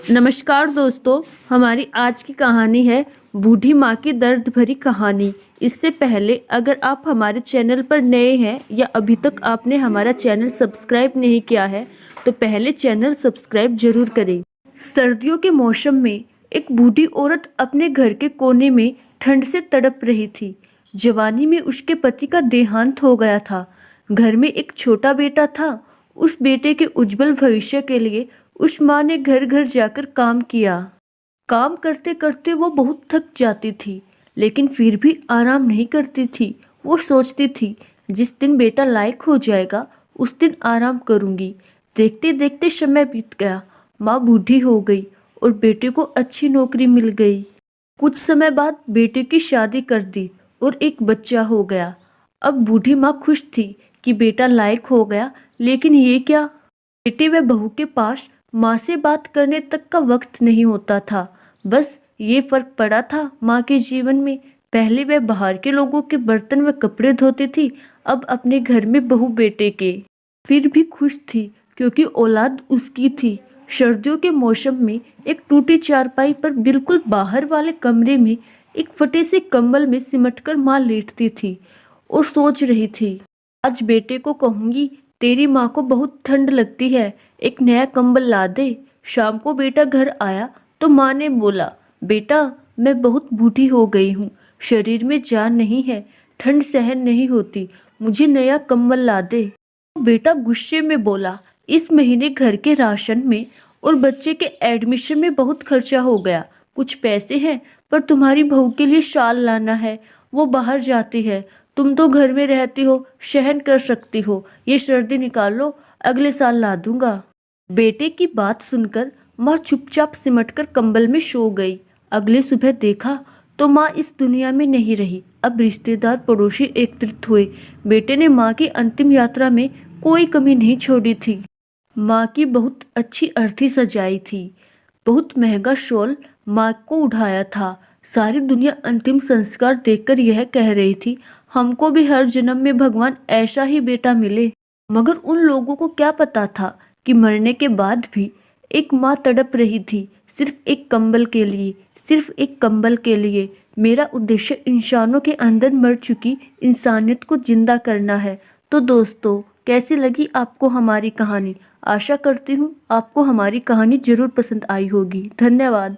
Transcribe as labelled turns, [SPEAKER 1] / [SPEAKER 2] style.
[SPEAKER 1] नमस्कार दोस्तों, हमारी आज की कहानी है बूढ़ी माँ की दर्द भरी कहानी। इससे पहले अगर आप हमारे चैनल पर नए हैं या अभी तक आपने हमारा चैनल सब्सक्राइब नहीं किया है तो पहले चैनल सब्सक्राइब जरूर करें। सर्दियों के मौसम में एक बूढ़ी औरत अपने घर के कोने में ठंड से तड़प रही थी। जवानी में उसके पति का देहांत हो गया था। घर में एक छोटा बेटा था। उस बेटे के उज्जवल भविष्य के लिए उस माँ ने घर घर जाकर काम किया। काम करते करते वो बहुत थक जाती थी, लेकिन फिर भी आराम नहीं करती थी। वो सोचती थी, जिस दिन बेटा लायक हो जाएगा उस दिन आराम करूंगी। देखते देखते समय बीत गया। माँ बूढ़ी हो गई और बेटे को अच्छी नौकरी मिल गई। कुछ समय बाद बेटे की शादी कर दी और एक बच्चा हो गया। अब बूढ़ी माँ खुश थी कि बेटा लायक हो गया, लेकिन ये क्या, बेटे व बहू के पास माँ से बात करने तक का वक्त नहीं होता था। बस ये फर्क पड़ा था माँ के जीवन में। पहले वह बाहर के लोगों के बर्तन व कपड़े धोती थी, अब अपने घर में बहू बेटे के। फिर भी खुश थी क्योंकि औलाद उसकी थी। सर्दियों के मौसम में एक टूटी चारपाई पर बिल्कुल बाहर वाले कमरे में एक फटे से कंबल में सिमटकर माँ लेटती थी और सोच रही थी, आज बेटे को कहूंगी तेरी माँ को बहुत ठंड लगती है, एक नया कंबल ला दे। शाम को बेटा घर आया तो माँ ने बोला, बेटा मैं बहुत बूढ़ी हो गई हूँ, शरीर में जान नहीं है, ठंड सहन नहीं होती, मुझे नया कंबल ला दे। बेटा गुस्से में बोला, इस महीने घर के राशन में और बच्चे के एडमिशन में बहुत खर्चा हो गया। कुछ पैसे हैं पर तुम्हारी बहू के लिए शाल लाना है, वो बाहर जाती है, तुम तो घर में रहती हो, सहन कर सकती हो, ये सर्दी निकाल लो, अगले साल ला दूंगा। बेटे की बात सुनकर माँ चुपचाप सिमटकर कंबल में सो गई। अगले सुबह देखा तो माँ इस दुनिया में नहीं रही। अब रिश्तेदार पड़ोसी एकत्रित हुए। बेटे ने माँ की अंतिम यात्रा में कोई कमी नहीं छोड़ी थी। माँ की बहुत अच्छी अर्थी सजाई थी, बहुत महंगा शॉल माँ को उठाया था। सारी दुनिया अंतिम संस्कार देखकर यह कह रही थी, हमको भी हर जन्म में भगवान ऐसा ही बेटा मिले। मगर उन लोगों को क्या पता था कि मरने के बाद भी एक माँ तड़प रही थी, सिर्फ एक कंबल के लिए, सिर्फ एक कंबल के लिए। मेरा उद्देश्य इंसानों के अंदर मर चुकी इंसानियत को जिंदा करना है। तो दोस्तों, कैसी लगी आपको हमारी कहानी? आशा करती हूँ आपको हमारी कहानी जरूर पसंद आई होगी। धन्यवाद।